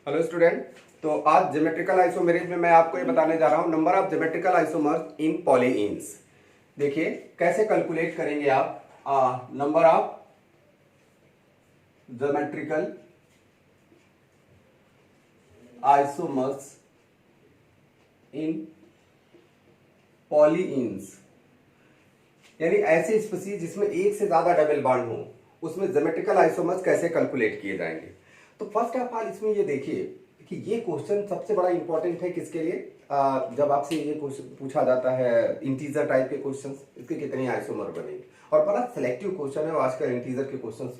Hello student. तो आज geometrical isomerism में मैं आपको ये बताने जा रहा हूँ नंबर ऑफ ज्योमेट्रिकल आइसोमर्स इन पॉलीइन्स। देखिए कैसे कैलकुलेट करेंगे आप नंबर ऑफ ज्योमेट्रिकल आइसोमर्स इन पॉलीइन्स, यानी ऐसी स्पीसीज जिसमें एक से ज्यादा डबल बॉन्ड हो, उसमें ज्योमेट्रिकल आइसोमर्स कैसे कैलकुलेट किए जाएंगे। तो फर्स्ट ऑफ ऑल इसमें ये देखिए कि ये क्वेश्चन सबसे बड़ा इंपॉर्टेंट है किसके लिए, जब आपसे ये क्वेश्चन पूछा जाता है इंटीजर टाइप के क्वेश्चंस, इसके कितने आइसोमर बनेंगे, और बड़ा सिलेक्टिव क्वेश्चन है, आजकल इंटीजर के क्वेश्चंस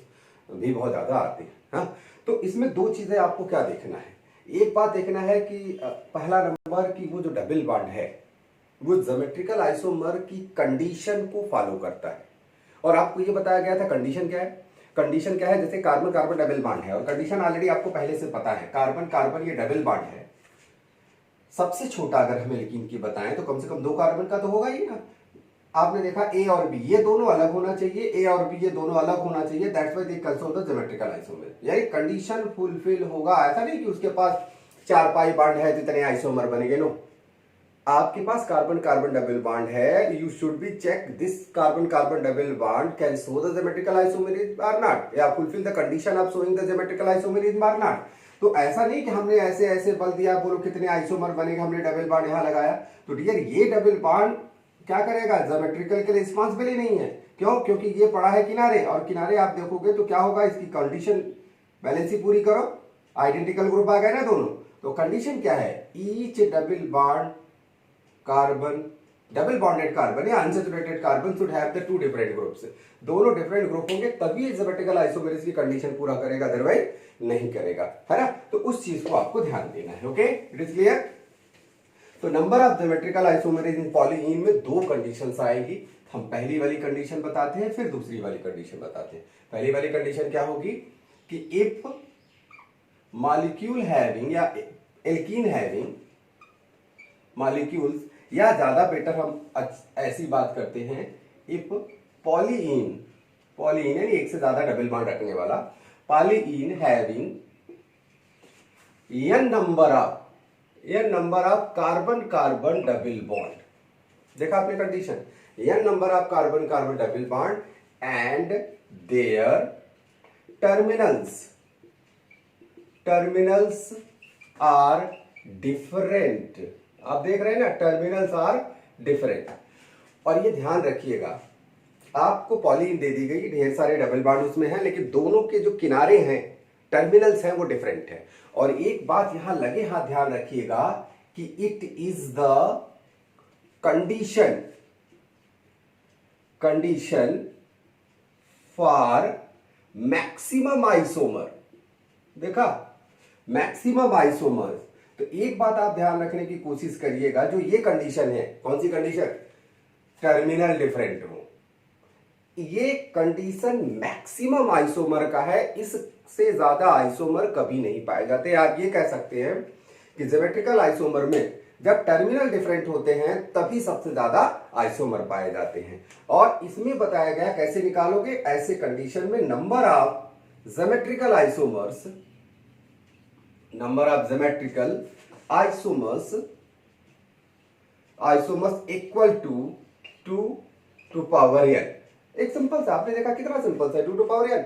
भी बहुत ज्यादा आते हैं। हाँ, तो इसमें दो चीजें आपको क्या देखना है। एक बात देखना है कि पहला नंबर की वो जो डबल बॉन्ड है वो ज्योमेट्रिकल आइसोमर की कंडीशन को फॉलो करता है। और आपको ये बताया गया था कंडीशन क्या है। कंडीशन क्या है, जैसे कार्बन कार्बन डबल बॉन्ड है और कंडीशन ऑलरेडी आपको पहले से पता है, कार्बन कार्बन ये डबल बॉन्ड है। सबसे छोटा अगर हमें लेकिन की बताएं तो कम से कम 2 कार्बन का तो होगा ही ना। आपने देखा ए और बी ये दोनों अलग होना चाहिए, ए और बी ये दोनों अलग होना चाहिए, that's why they consider the geometrical isomer. यानी कंडीशन फुलफिल होगा, ऐसा नहीं कि उसके पास 4 पाई बॉन्ड है तो इतने आइसोमर बनेंगे। नो, आपके पास कार्बन कार्बन डबल बॉन्ड है, you should be check this carbon carbon double bond can show the geometrical isomerism or not, या fulfil the condition of showing the geometrical isomerism or not. तो ऐसा नहीं कि हमने ऐसे ऐसे बल दिया, बोलो कितने आइसोमर बनेगा, हमने डबल बॉन्ड यहां लगाया तो डियर ये डबल बॉन्ड क्या करेगा, ज्योमेट्रिकल के लिए रिस्पॉन्सिबल ही नहीं है। क्यों? क्योंकि ये पड़ा है किनारे, और किनारे आप देखोगे तो क्या होगा, इसकी कंडीशन बैलेंस ही पूरी करो, आइडेंटिकल ग्रुप आ गए ना दोनों। तो कंडीशन क्या है, each double bond carbon double bonded carbon या unsaturated carbon should have the 2 different groups. दोनों डिफरेंट ग्रुप होंगे तभी ज्योमेट्रिकल आइसोमेरिज्म की कंडीशन पूरा करेगा, अदरवाइज नहीं करेगा, है ना। तो उस चीज को आपको ध्यान देना है। Okay, it is clear. तो number of geometrical isomerism in polyene में 2 कंडीशंस आएगी। हम पहली वाली कंडीशन बताते हैं, फिर दूसरी वाली कंडीशन बताते हैं। पहली वाली कंडीशन क्या होगी कि इफ मॉलिक्यूल हैविंग या एल्कीन हैविंग मॉलिक्यूल्स, या ज्यादा बेटर हम ऐसी बात करते हैं, इफ पॉलीइन, पॉलीइन यानी एक से ज्यादा डबल बॉन्ड रखने वाला, polyene having n number of carbon carbon double bond. देखा आपने condition, n number of carbon carbon double bond and their terminals are different. आप देख रहे हैं ना, टर्मिनल्स आर डिफरेंट। और ये ध्यान रखिएगा, आपको पॉलीन दे दी गई, ढेर सारे डबल बॉन्ड उसमें हैं, लेकिन दोनों के जो किनारे हैं, टर्मिनल्स हैं, वो डिफरेंट है। और एक बात यहां लगे हाथ ध्यान रखिएगा कि it is the condition for maximum isomer. देखा, मैक्सिमम आइसोमर। तो एक बात आप ध्यान रखने की कोशिश करिएगा, जो ये कंडीशन है, कौन सी कंडीशन, टर्मिनल डिफरेंट हो, ये कंडीशन मैक्सिमम आइसोमर का है, इससे ज्यादा आइसोमर कभी नहीं पाए जाते। आप ये कह सकते हैं कि ज्योमेट्रिकल आइसोमर में जब टर्मिनल डिफरेंट होते हैं तभी सबसे ज्यादा आइसोमर पाए जाते हैं। और इसमें बताया गया कैसे निकालोगे, ऐसे कंडीशन में number of geometrical isomers equal to 2 to power n। एक सिंपल सा, आपने देखा कितना सिंपल सा, 2 to power n,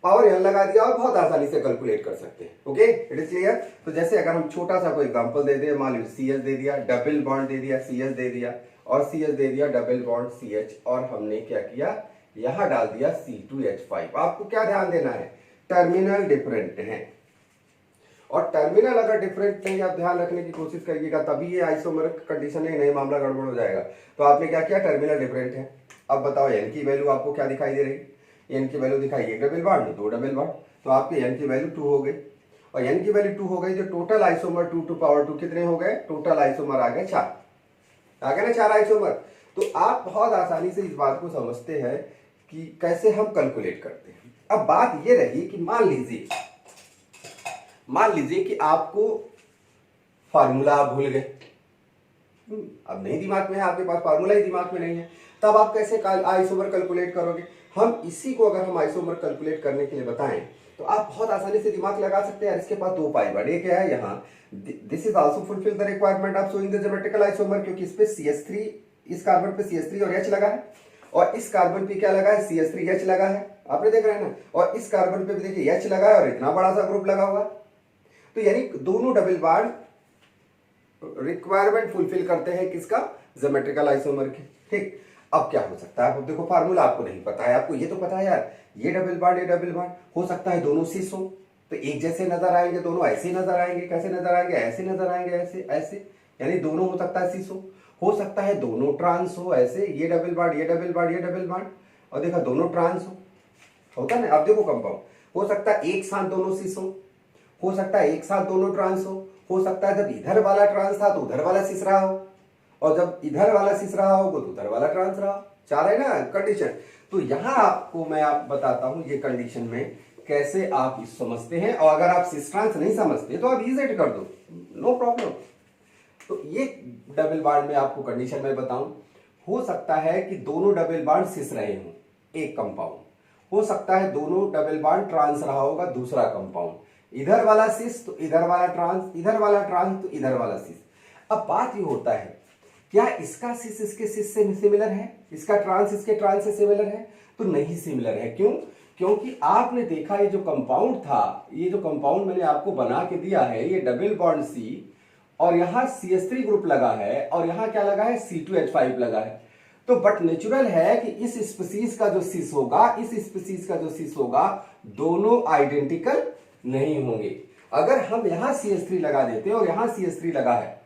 power n लगा दिया और बहुत आसानी से कैलकुलेट कर सकते हैं। Okay, it is clear. तो जैसे अगर हम छोटा सा कोई एग्जांपल दे दें, मान लीजिए CS दे दिया, डबल बॉन्ड दे दिया, CS दे दिया, और CS दे दिया, डबल बॉन्ड CH, और हमने क्या किया, यहां डाल दिया C2H5। आपको क्या ध्यान देना है, टर्मिनल डिफरेंट है, और टर्मिनल अगर डिफरेंट नहीं आप ध्यान रखने की कोशिश करिएगा तभी ये आइसोमर कंडीशन है, नहीं मामला गड़बड़ हो जाएगा। तो आपने क्या किया, टर्मिनल डिफरेंट है। अब बताओ n की वैल्यू आपको क्या दिखाई दे रही, n की वैल्यू दिखाई, एक डबल बॉन्ड 2 डबल बॉन्ड, तो आपके n की वैल्यू 2 हो गई, और n की वैल्यू 2 हो गई, जो टोटल आइसोमर 2 टू पावर 2 कितने हो गए, टोटल आइसोमर आ गए 4, आ गए ना 4 आइसोमर। तो आप बहुत आसानी से इस बात को समझते हैं कि कैसे हम कैलकुलेट करते हैं। अब बात यह रही कि मान लीजिए कि आपको फार्मूला आप भूल गए, अब नहीं दिमाग में है, आपके पास फार्मूला ही दिमाग में नहीं है, तब आप कैसे आइसोमर कैलकुलेट करोगे। हम इसी को अगर हम आइसोमर कैलकुलेट करने के लिए बताएं तो आप बहुत आसानी से दिमाग लगा सकते हैं यार, इसके पास 2 पाई बॉन्ड, ये क्या है यहाँ, this is also fulfil the requirement of showing the geometrical isomer, क्योंकि इस पे CH3, इस कार्बन पे CH3 और H लगा है, और इस कार्बन पे क्या लगा है, CH3H लगा है, आपने देख रहे हैं ना, और इस कार्बन पे भी देखिए H लगा है और इतना बड़ा सा ग्रुप लगा हुआ है। तो यानी दोनों डबल बॉन्ड रिक्वायरमेंट फुलफिल करते हैं किसका, ज्योमेट्रिकल आइसोमर के। ठीक, अब क्या हो सकता है, अब देखो फार्मूला आपको नहीं पता है, आपको ये तो पता है यार, ये डबल बॉन्ड ये डबल बॉन्ड, हो सकता है दोनों सिस हो, तो एक जैसे नजर आएंगे, दोनों ऐसे नजर आएंगे, कैसे नजर आएंगे, ऐसे नजर आएंगे, ऐसे ऐसे, यानी दोनों हो सकता है सिस हो सकता है दोनों ट्रांस हो, ऐसे ये डबल बॉन्ड ये डबल बॉन्ड ये डबल बॉन्ड, और देखा दोनों ट्रांस होता है ना। अब देखो कंपाउंड, हो सकता है एक साथ दोनों सिस हो सकता है एक साथ दोनों ट्रांस हो सकता है जब इधर वाला ट्रांस था तो उधर वाला सिस रहा हो, और जब इधर वाला सिस रहा हो तो उधर वाला ट्रांस रहा हो, चाह रहे ना कंडीशन। तो यहां आपको मैं आप बताता हूं ये कंडीशन में कैसे आप इस समझते हैं, और अगर आप सिस ट्रांस नहीं समझते तो आप इजेट कर दो, नो प्रॉब्लम। तो ये डबल बॉन्ड में आपको कंडीशन में बताऊं, हो सकता है कि दोनों डबल बॉन्ड सिस रहे हों एक कंपाउंड, हो सकता है दोनों डबल बॉन्ड ट्रांस रहा होगा दूसरा कंपाउंड, इधर वाला सिस तो इधर वाला ट्रांस, इधर वाला ट्रांस तो इधर वाला सिस। अब बात ये होता है, क्या इसका सिस इसके सिस से सिमिलर है, इसका ट्रांस इसके ट्रांस से सिमिलर है, तो नहीं सिमिलर है। क्यों, क्योंकि आपने देखा ये जो कंपाउंड था, ये जो कंपाउंड मैंने आपको बना के दिया है, ये डबल बॉन्ड C और यहां CH3 ग्रुप लगा है और यहां क्या लगा है, C2H5 लगा है। तो बट नेचुरल है कि इस स्पीसीज का जो सिस होगा, इस स्पीसीज का जो सिस होगा, दोनों आइडेंटिकल नहीं होंगे। अगर हम यहां CH3 लगा देते और यहां CH3 लगा है,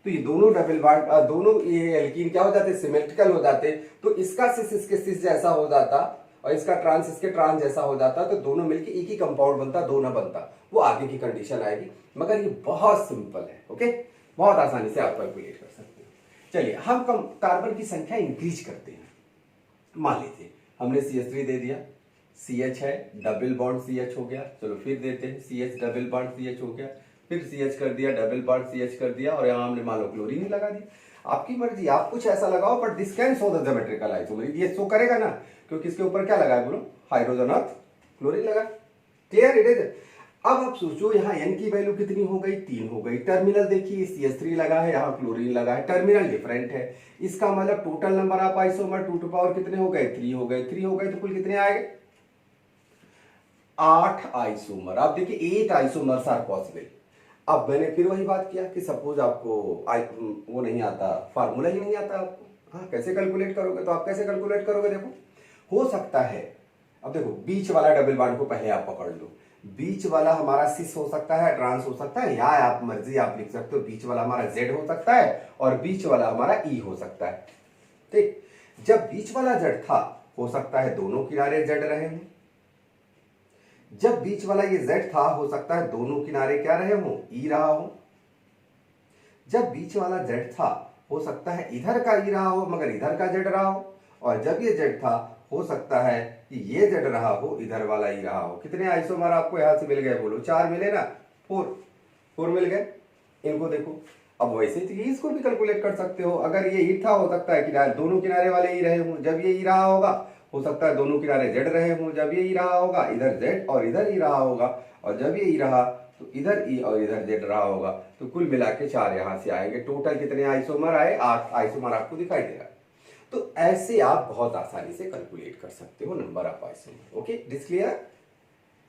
तो ये दोनों डबल बॉन्ड, दोनों ये एल्कीन क्या हो जाते, सिमेट्रिकल हो जाते। तो इसका सिस इसके सिस जैसा हो जाता और इसका ट्रांस इसके ट्रांस जैसा हो जाता, तो दोनों मिलके एक ही कंपाउंड बनता, दो ना बनता। वो आगे की कंडीशन आएगी, मगर ये बहुत सिंपल है। ओके, बहुत आसानी से आप कैलकुलेट कर सकते हैं। चलिए हम कार्बन की संख्या इंक्रीज करते हैं। मान लीजिए हमने CH3 दे दिया, CH है, डबल बॉन्ड CH हो गया, चलो फिर देते हैं CH डबल बॉन्ड CH हो गया, फिर CH कर दिया, डबल बॉन्ड CH कर दिया, और यहां हमने मान लो क्लोरीन ही लगा दिया। आपकी मर्जी, आप कुछ ऐसा लगाओ, but this can show the geometrical isomer, ये शो करेगा ना, क्योंकि इसके ऊपर क्या लगा है बोलो, हाइड्रोजन और क्लोरीन लगा। Clear it is. अब आप सोचो यहाँ N की वैल्यू कितनी हो गई, 3 हो गई। टर्मिनल देखिए, CH3 लगा है, यहाँ क्लोरीन लगा है, टर्मिनल डिफरेंट है, इसका मतलब total number of isomer 2 to power कितने हो गए, 3 हो गए। 3 हो गए तो कुल कितने आएंगे, 8 आइसोमर। आप देखिए 8 आइसोमर्स आर पॉसिबल। अब मैंने फिर वही बात किया कि सपोज आपको वो नहीं आता, फार्मूला ही नहीं आता आपको, हाँ कैसे कैलकुलेट करोगे, तो आप कैसे कैलकुलेट करोगे, देखो हो सकता है, अब देखो बीच वाला डबल बॉन्ड को पहले आप पकड़ लो, बीच वाला हमारा सिस हो सकता है, ट्रांस हो सकता है, या आप मर्जी आप लिख सकते हो बीच वाला हमारा Z हो सकता है और बीच वाला हमारा E हो सकता है। ठीक, जब बीच वाला Z था, हो सकता है दोनों किनारे Z रहे हों। जब बीच वाला ये Z था, हो सकता है दोनों किनारे क्या रहे हों, E रहा हो। जब बीच वाला Z था, हो सकता है इधर का E रहा हो मगर इधर का Z रहा हो, और जब ये Z था, हो सकता है कि ये Z रहा हो, इधर वाला E रहा हो। कितने आइसोमर आपको यहां से मिल गए, बोलो 4 मिले ना, 4 मिल गए। इनको देखो, अब वैसे ही इसको भी कैलकुलेट कर सकते हो। अगर ये E था, हो सकता है किनारे दोनों किनारे वाले E रहे हों। जब ये E रहा होगा, हो सकता है दोनों किनारे Z रहे हों। जब ये E रहा होगा, इधर Z और इधर E रहा होगा, और जब ये E रहा तो इधर E और इधर Z रहा होगा। तो कुल मिला के 4 यहां से आएंगे। टोटल कितने आइसोमर आए, 8 आइसोमर आपको दिखाई दे रहा है। तो ऐसे आप बहुत आसानी से कैलकुलेट कर सकते हो number of isomer. Okay, this clear,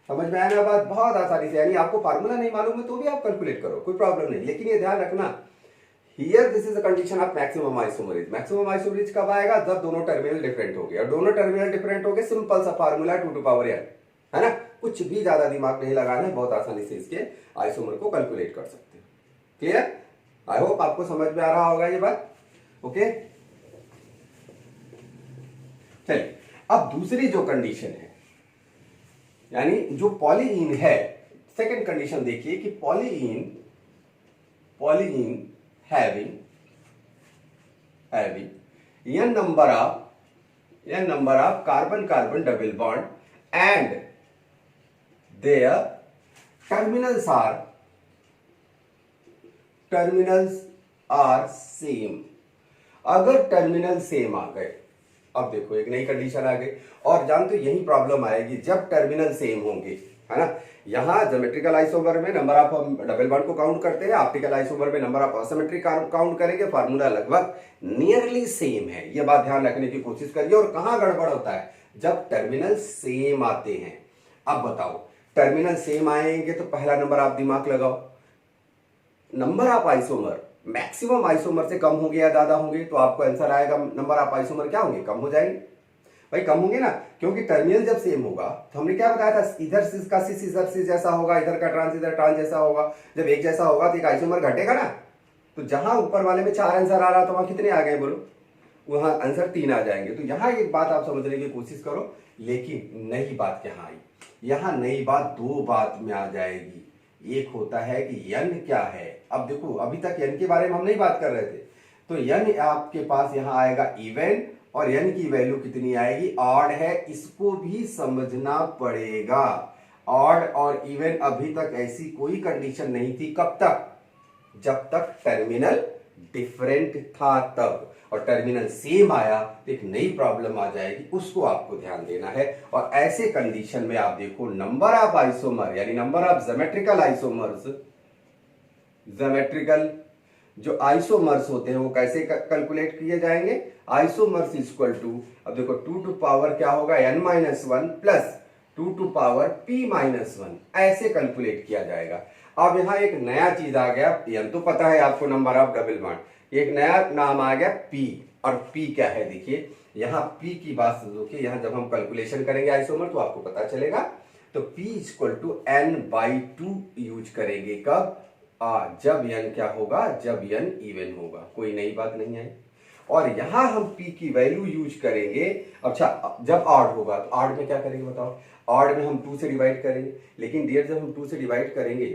समझ में आया ना बात, बहुत आसानी से। यानी आपको फार्मूला नहीं मालूम है तो भी आप कैलकुलेट करो, कोई प्रॉब्लम नहीं। लेकिन ये ध्यान रखना, here this is the condition of maximum isomerase. Maximum isomerase कब आएगा, जब दोनों टर्मिनल डिफरेंट हो गए, और दोनों टर्मिनल डिफरेंट हो गए, सिंपल सा फार्मूला 2 टू पावर n है ना, कुछ भी ज्यादा दिमाग नहीं लगाना है, बहुत आसानी से इसके आइसोमर को कैलकुलेट कर सकते हो। क्लियर, आई होप आपको समझ में आ रहा होगा ये बात। ओके, चलिए अब दूसरी जो कंडीशन है, यानी जो पॉलीइन है, सेकंड कंडीशन देखिए कि पॉलीइन having n number of carbon double bond and their terminals are same। अगर टर्मिनल सेम आ गए, अब देखो एक नई कंडीशन आ गई, और जानते हो यही प्रॉब्लम आएगी जब टर्मिनल सेम होंगे। है ना। यहाँ ज्योमेट्रिकल आइसोमर में नंबर ऑफ हम डबल बॉन्ड को काउंट करते हैं, ऑप्टिकल आइसोमर में नंबर ऑफ असिमेट्री काउंट करेंगे। फार्मूला लगभग नियरली सेम है, ये बात ध्यान रखने की कोशिश करिए। और कहाँ गड़बड़ होता है, जब टर्मिनल सेम आते हैं। अब बताओ, टर्मिनल सेम आएंगे तो पहला नंबर आप दिमाग लगाओ, number of isomer maximum isomer से कम होंगे या ज्यादा होंगे, तो आपको आंसर आएगा नंबर ऑफ आइसोमर क्या होंगे, कम हो जाएंगे। भाई कम होंगे ना, क्योंकि टर्मिनल जब सेम होगा तो हमने क्या बताया था, इधर सिस का सिस इधर सिस जैसा होगा, इधर का ट्रांस इधर ट्रांस जैसा होगा। जब एक जैसा होगा तो एक आइसोमर घटेगा ना। तो जहां ऊपर वाले में 4 आंसर आ रहा तो वहां कितने आ गए बोलो, वहां आंसर 3 आ जाएंगे। तो यहाँ एक बात आप समझने की कोशिश करो, लेकिन नई बात क्या आई, यहाँ नई बात 2 बात में आ जाएगी। एक होता है कि यन क्या है। अब देखो, अभी तक यन के बारे में हम नहीं बात कर रहे थे, तो यन आपके पास यहाँ आएगा इवन, और यन की वैल्यू कितनी आएगी, ऑड है। इसको भी समझना पड़ेगा। ऑड और इवन अभी तक ऐसी कोई कंडीशन नहीं थी, कब तक, जब तक टर्मिनल डिफरेंट था तब। और टर्मिनल सेम आया तो एक नई प्रॉब्लम आ जाएगी, उसको आपको ध्यान देना है। और ऐसे कंडीशन में आप देखो, नंबर ऑफ आइसोमर यानी number of geometrical isomers, geometrical जो आइसोमर्स होते हैं वो कैसे कैलकुलेट किए जाएंगे, आइसोमर्स इक्वल टू, अब देखो 2 टू पावर क्या होगा n-1 plus 2 to power p-1, ऐसे कैलकुलेट किया जाएगा। अब यहाँ एक नया चीज आ गया, n तो पता है आपको, नंबर ऑफ डबल बॉन्ड, एक नया नाम आ गया p। और p क्या है, देखिए यहाँ p की बात देखिए, यहाँ जब हम कैलकुलेशन करेंगे आइसोमर तो आपको पता चलेगा। तो p equal to n/2 use करेंगे, कब, जब n क्या होगा, जब n इवन होगा। कोई नई बात नहीं आई। और यहां हम p की वैल्यू यूज करेंगे। अच्छा, जब ऑड होगा तो ऑड में क्या करेंगे बताओ, ऑड में हम 2 से डिवाइड करेंगे। लेकिन डियर, जब हम 2 से डिवाइड करेंगे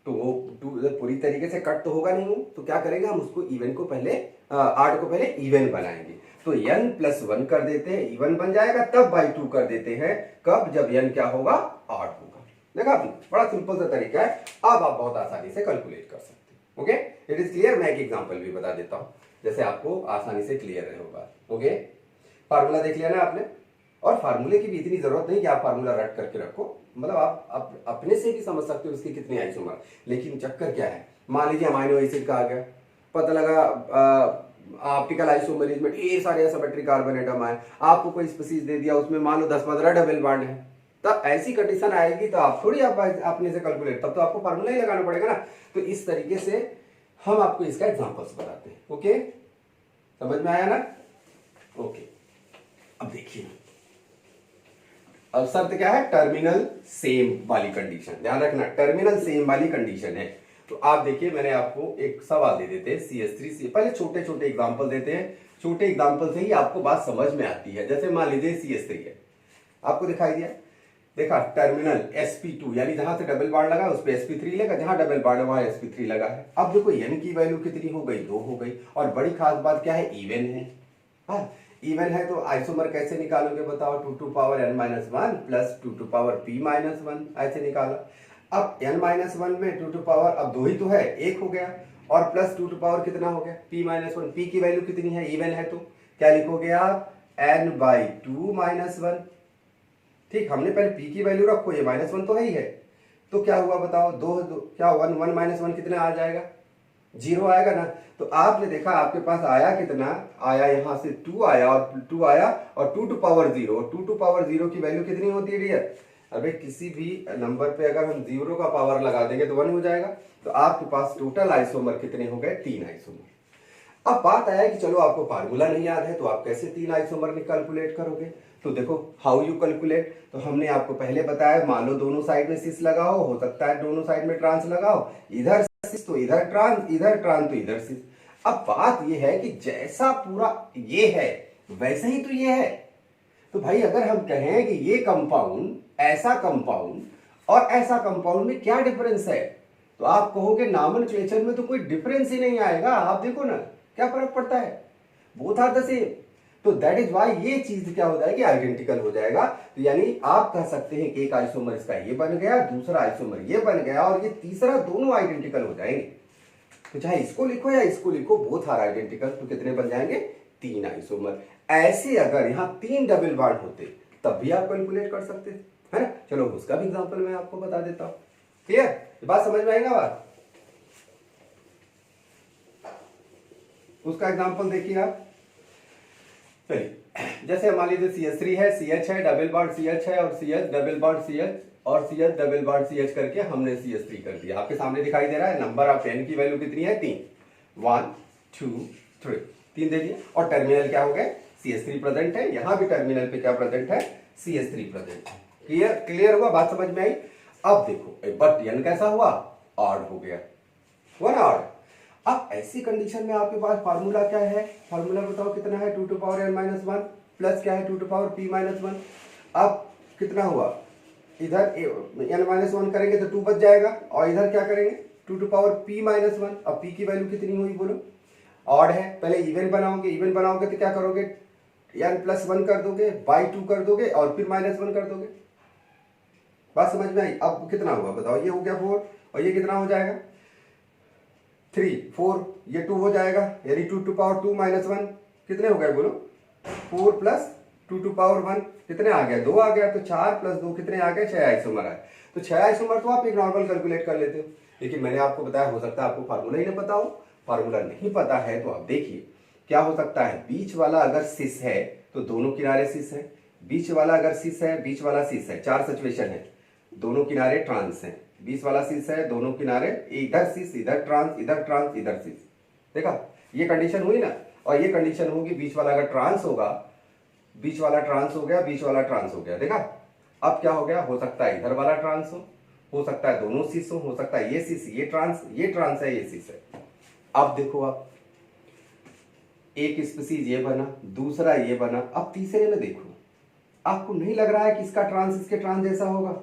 तो वो 2 पूरी तरीके से कट तो होगा नहीं वो, तो क्या करेंगे हम उसको इवन को पहले, ऑड को पहले इवन बनाएंगे। तो n+1 कर देते हैं, इवन बन जाएगा, तब बाई 2 कर देते हैं, कब, जब n क्या होगा, ऑड होगा। देखा आपने, बड़ा सिंपल सा तरीका है। अब आप बहुत आसानी से कैलकुलेट कर सकते हैं। Okay, it is clear. मैं एक एग्जांपल भी बता देता हूं, जैसे आपको आसानी से क्लियर रहे होगा। ओके, फार्मूला देख लिया ना आपने, और फार्मूले की भी इतनी जरूरत नहीं कि आप फार्मूला रट करके रखो, मतलब आप अपने से भी समझ सकते हो उसकी कितनी आइसोमर। लेकिन चक्कर क्या है, मान लीजिए अमाइनो एसिड का आ गया, पता लगा ऑप्टिकल आइसोमरीज में ढेर सारे एसिमेट्रिक कार्बन एटम आए, आपको कोई स्पीसीज दे दिया, उसमें मान लो 10-15 डबल बॉन्ड है, तब ऐसी कंडीशन आएगी तो आप थोड़ी आप अपने से कैलकुलेट, तब तो आपको फार्मूला ही लगाना पड़ेगा ना। तो इस तरीके से हम आपको इसका एग्जांपल्स बताते हैं। ओके, समझ में आया ना। ओके, अब देखिए, अब शर्त क्या है, टर्मिनल सेम वाली कंडीशन, ध्यान रखना टर्मिनल सेम वाली कंडीशन है। तो आप देखिए, मैंने आपको एक सवाल दे देते हैं CH3, पहले छोटे छोटे एग्जांपल देते हैं, छोटे एग्जांपल से ही आपको बात समझ में आती है। जैसे मान लीजिए CH3 है, आपको दिखाई दिया, देखा टर्मिनल sp2 यानी जहां से डबल बॉन्ड लगा उस पे sp3 लगा, जहां डबल बॉन्ड है वहां sp3 लगा है। अब देखो n की वैल्यू कितनी हो गई, 2 हो गई। और बड़ी खास बात क्या है, इवन है। हाँ, इवन है तो आइसोमर कैसे निकालोगे बताओ, 2 to power n-1 plus 2 to power p-1, ऐसे निकाला। अब n-1 में 2 टू पावर, अब 2 ही तो है, 1 हो गया, और प्लस 2 टू पावर कितना हो गया, p-1। p की वैल्यू कितनी है, इवन है, तो क्या लिखोगे आप, n/2-1। ठीक, हमने पहले p की वैल्यू रखो, ये -1 तो है ही है। तो क्या हुआ बताओ, 2 क्या 1 कितना आ जाएगा, 0 आएगा ना। तो आपने देखा आपके पास आया कितना आया, यहां से 2 आया और 2 आया, और 2 टू पावर 0, और 2 टू पावर 0 की वैल्यू कितनी होती है डियर, अबे किसी भी नंबर पे अगर हम 0 का पावर लगा देंगे तो 1 हो जाएगा। तो आपके पास टोटल आइसोमर कितने हो गए, 3 आइसोमर। अब बात आया कि चलो आपको फार्मूला नहीं याद है तो आप कैसे 3 आइसोमर कैलकुलेट करोगे। तो देखो हाउ यू कैलकुलेट, तो हमने आपको पहले बताया, मान लो दोनों साइड में सिस लगाओ, हो सकता है दोनों साइड में ट्रांस लगाओ, इधर सिस तो इधर ट्रांस, इधर ट्रांस तो इधर सिस। अब बात यह है कि जैसा पूरा ये है वैसे ही तो ये है। तो भाई अगर हम कहें कि ये कंपाउंड, ऐसा कंपाउंड और ऐसा कंपाउंड में क्या डिफरेंस है, तो आप कहोगे नॉमेनक्लेचर में तो कोई डिफरेंस ही नहीं आएगा। आप देखो ना क्या फर्क पड़ता है, बोथ आर द सेम। तो दैट इज वाई ये चीज क्या हो जाएगी, आइडेंटिकल हो जाएगा। तो यानी आप कह सकते हैं कि एक आइसोमर इसका ये बन गया, दूसरा आइसोमर ये बन गया, और ये तीसरा, दोनों आइडेंटिकल हो जाएंगे। तो चाहे इसको लिखो या इसको लिखो, बोथ आर आइडेंटिकल। तो कितने बन जाएंगे, 3 आइसोमर। ऐसे अगर यहां 3 डबल बॉन्ड होते तब भी आप कैलकुलेट कर सकते थे। है ना। चलो उसका भी एग्जांपल मैं आपको बता देता हूं। क्लियर, ये बात समझ में आएगा बात। उसका एग्जांपल देखिए आप। चलिए, जैसे मान लीजिए CH3 है, CH है, डबल बॉन्ड CH है और CH डबल बॉन्ड CH और CH डबल बॉन्ड CH करके हमने CH3 कर दिया। आपके सामने दिखाई दे रहा है। नंबर ऑफ n की वैल्यू कितनी है? 3, 1 2 3, 3 दे दिए। और टर्मिनल क्या हो गए? CH3 प्रेजेंट है। यहां भी टर्मिनल पे क्या प्रेजेंट है? CH3 प्रेजेंट है। क्लियर, क्लियर हुआ, बात समझ में आई। अब देखो, बट n कैसा हुआ? ऑड हो गया, हुआ ना ऑड। अब ऐसी कंडीशन में आपके पास फार्मूला क्या है? फार्मूला बताओ कितना है? 2 to power n-1 प्लस क्या है? 2 to power p-1। अब कितना हुआ? इधर n-1 करेंगे तो 2 बच जाएगा और इधर क्या करेंगे? 2 to power p-1। अब p की वैल्यू कितनी हुई बोलो? ऑड है। पहले इवन बनाओगे, इवन बनाओगे तो क्या करोगे? n+1 कर दोगे, बाई 2 कर दोगे और फिर -1 कर दोगे। बात समझ में आई। अब कितना हुआ बताओ? ये हो गया 4 और ये कितना हो जाएगा? 3 4, ये 2 हो जाएगा, यानी 2 to power 2 -1 कितने हो गए बोलो? 4 प्लस 2 to power 1 कितने आ गया? 2 आ गया। तो 4 प्लस 2 कितने आ गए? 6 आइसोमर आए। तो 6 आइसोमर तो आप एक नॉर्मल कैलकुलेट कर लेते हो, लेकिन मैंने आपको बताया हो सकता है आपको फार्मूला ही नहीं पता हो। फार्मूला नहीं पता है तो आप देखिए क्या हो सकता है। बीच वाला अगर सिस है तो दोनों किनारे सिस है, बीच वाला अगर सिस है, बीच वाला सिस है, 4 सिचुएशन है, दोनों किनारे ट्रांस है, बीच वाला सिस है, दोनों किनारे, इधर सिस, इधर ट्रांस, इधर ट्रांस, इधर सिस। देखा, ये कंडीशन हुई ना। और ये कंडीशन होगी, बीच वाला अगर ट्रांस होगा, बीच वाला ट्रांस हो गया, बीच वाला ट्रांस हो गया। देखा, अब क्या हो गया? हो सकता है इधर वाला ट्रांस हो सकता है दोनों सिस हो सकता है ये सिस, ये ट्रांस है, ये सिस है। अब देखो आप, एक स्पीसीज ये बना, दूसरा ये बना, अब तीसरे में देखो, आपको नहीं लग रहा है कि इसका ट्रांस इसके ट्रांस जैसा होगा?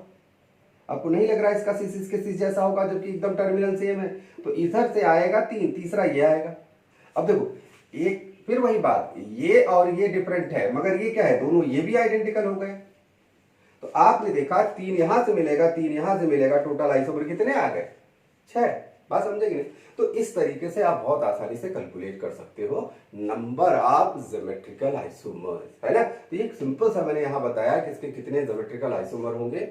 आपको नहीं लग रहा है इसका सिस इसके सिस जैसा होगा, जबकि एकदम टर्मिनल सेम है। तो इधर से आएगा 3, तीसरा ये आएगा। अब देखो, एक फिर वही बात, ये और ये डिफरेंट है, मगर ये क्या है? दोनों ये भी आइडेंटिकल हो गए। तो आपने देखा 3 यहां से मिलेगा, 3 यहां से मिलेगा, टोटल आइसोमर कितने आ गए? 6। बात समझे कि नहीं? तो इस तरीके से आप बहुत आसानी से कैलकुलेट कर सकते हो नंबर ऑफ ज्योमेट्रिकल आइसोमर्स, है ना। तो एक सिंपल सा मैंने यहां बताया कि इसके कितने ज्योमेट्रिकल आइसोमर होंगे,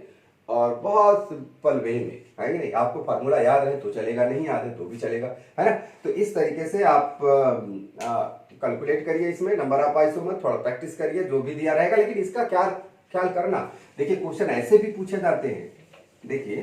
और बहुत सिंपल वे में, है कि नहीं। आपको फार्मूला याद है तो चलेगा, नहीं याद है तो भी चलेगा, है ना। तो इस तरीके से आप कैलकुलेट करिए इसमें नंबर ऑफ आइसोमर, थोड़ा प्रैक्टिस करिए, जो भी दिया रहेगा। लेकिन इसका क्या ख्याल करना, देखिए क्वेश्चन ऐसे भी पूछे जाते हैं। देखिए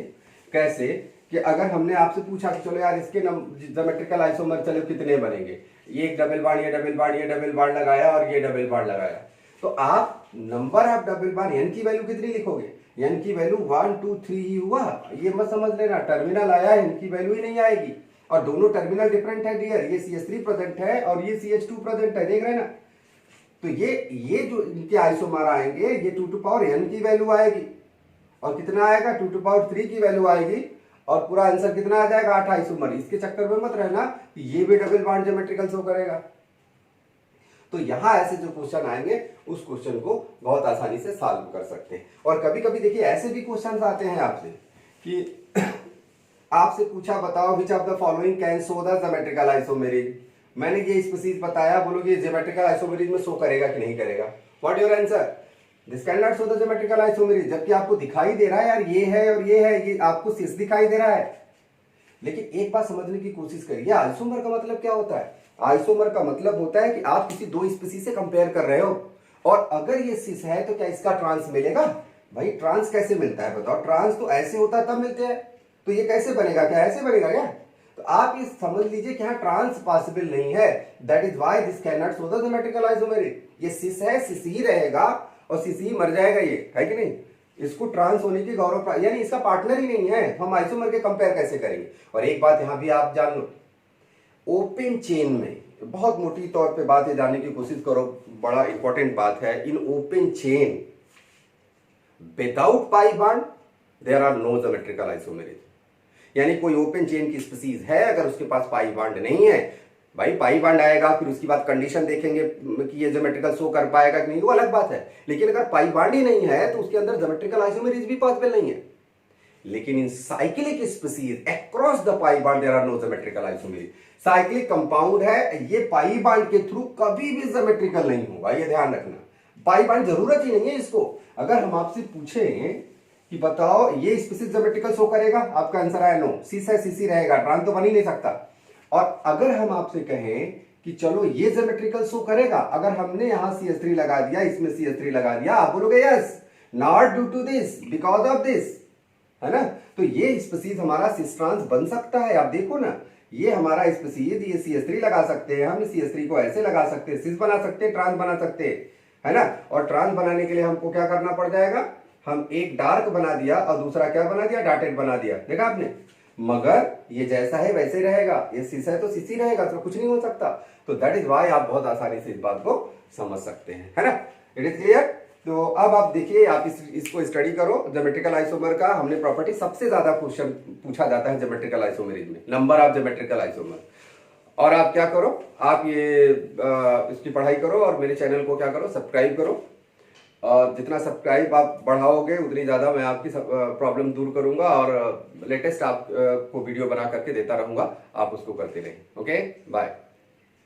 कैसे कि अगर हमने आपसे पूछा कि चलो यार इसके ज्योमेट्रिकल आइसोमर चलो कितने बनेंगे, ये एक डबल बॉन्ड, ये डबल बॉन्ड, ये डबल बॉन्ड लगाया और ये डबल बॉन्ड लगाया, तो आप number of double bond n की वैल्यू कितनी लिखोगे? n की वैल्यू 1 2 3 ही हुआ। ये मत समझ लेना टर्मिनल आया n की वैल्यू ही नहीं आएगी, और दोनों टर्मिनल डिफरेंट है डियर। ये CH3 प्रेजेंट है और ये CH2 प्रेजेंट है, देख रहे हैं ना। तो ये जो इनके आइसोमर आएंगे, ये 2 to power n की वैल्यू आएगी, और कितना आएगा? 2 to power 3 की वैल्यू आएगी, और पूरा आंसर कितना आ जाएगा? 8 आइसोमर। इसके चक्कर में मत रहना ये भी डबल बॉन्ड ज्योमेट्रिकल शो करेगा। तो यहां ऐसे जो क्वेश्चन आएंगे उस क्वेश्चन को बहुत आसानी से सॉल्व कर सकते हैं। और कभी कभी देखिए ऐसे भी क्वेश्चन आते हैं आपसे कि आपसे पूछा बताओ which of the following can show the geometrical isomerism. मैंने ये स्पीसीज बताया, बोलोगे ज्योमेट्रिकल आइसोमेरिज में शो करेगा कि नहीं करेगा? What your answer? This can not show the geometrical isomerism. जबकि आपको दिखाई दे रहा है यार ये है और ये है, ये आपको सिस दिखाई दे रहा है। लेकिन एक बात समझने की कोशिश करिए, आइसोमर का मतलब क्या होता है? आइसोमर का मतलब होता है कि आप किसी दो स्पीसीज से कंपेयर कर रहे हो, और अगर ये सिस है तो क्या इसका ट्रांस मिलेगा? भाई ट्रांस कैसे मिलता है बताओ? ट्रांस तो ऐसे होता है तब मिलते हैं, तो ये कैसे बनेगा? क्या ऐसे बनेगा क्या? तो आप ये समझ लीजिए कि हाँ ट्रांस पॉसिबल नहीं है। That is why this can not show the geometrical isomerism. ये सिस है, सिस ही रहेगा और सिस ही मर जाएगा, ये है कि नहीं। इसको ट्रांस होने की गौरव, यानी इसका पार्टनर ही नहीं है, हम आइसोमर के कंपेयर कैसे करेंगे? और एक बात यहां भी आप जान लो, ओपन चेन में बहुत मोटी तौर पे बात है, जानने की कोशिश करो, बड़ा इंपॉर्टेंट बात है। In open chain without pi bond there are no geometrical isomerism. यानी कोई ओपन चेन की स्पीसीज है, अगर उसके पास पाई बॉन्ड नहीं है, भाई पाई बॉन्ड आएगा, फिर उसकी बाद कंडीशन देखेंगे कि ये ज्योमेट्रिकल शो कर पाएगा कि नहीं, वो अलग बात है। लेकिन अगर पाई बॉन्ड ही नहीं है तो उसके अंदर ज्योमेट्रिकल आइसोमेरिज भी पॉसिबल नहीं है। लेकिन in cyclic species across the pi bond there are no geometrical isomerism. Cyclic compound है, ये पाई बॉन्ड के थ्रू कभी भी ज्योमेट्रिकल नहीं होगा, ये ध्यान रखना। पाई बॉन्ड जरूरत ही नहीं है इसको। अगर हम आपसे पूछें कि बताओ ये स्पीसीज ज्योमेट्रिकल शो करेगा, आपका आंसर आया नो, सी से सीसी रहेगा, ट्रांस तो बन ही नहीं सकता। और अगर हम आपसे कहें कि चलो ये ज्योमेट्रिकल शो करेगा, अगर हमने यहां CH3 लगा दिया, इसमें CH3 लगा दिया, आप बोलोगे yes, not due to this, because of this, है ना। तो ये स्पीसीज हमारा सिस ट्रांस बन सकता है। आप देखो ना, ये हमारा स्पीसीज, ये CH3 लगा सकते हैं, हम CH3 को ऐसे लगा सकते हैं, सिस बना सकते हैं, ट्रांस बना सकते हैं, है ना। और ट्रांस बनाने के लिए हमको क्या करना पड़ जाएगा, हम एक डार्क बना दिया और दूसरा क्या बना दिया, डॉटेड बना दिया, देखा आपने। मगर ये जैसा है वैसे रहेगा, ये सिस है तो सिसी रहेगा, तो कुछ नहीं हो सकता। तो दैट इज वाई आप बहुत आसानी से इस बात को समझ सकते हैं, है ना। It is clear. तो अब आप देखिए, आप इसको स्टडी करो, ज्योमेट्रिकल आइसोमर का हमने प्रॉपर्टी सबसे ज्यादा क्वेश्चन पूछा जाता है ज्योमेट्रिकल आइसोमरिज्म में, नंबर ऑफ ज्योमेट्रिकल आइसोमर। और आप क्या करो, आप ये इसकी पढ़ाई करो और मेरे चैनल को क्या करो, सब्सक्राइब करो। और जितना सब्सक्राइब आप बढ़ाओगे उतनी ज़्यादा मैं आपकी प्रॉब्लम दूर करूंगा और लेटेस्ट आप को वीडियो बना करके देता रहूंगा, आप उसको करते रहें। Okay, bye.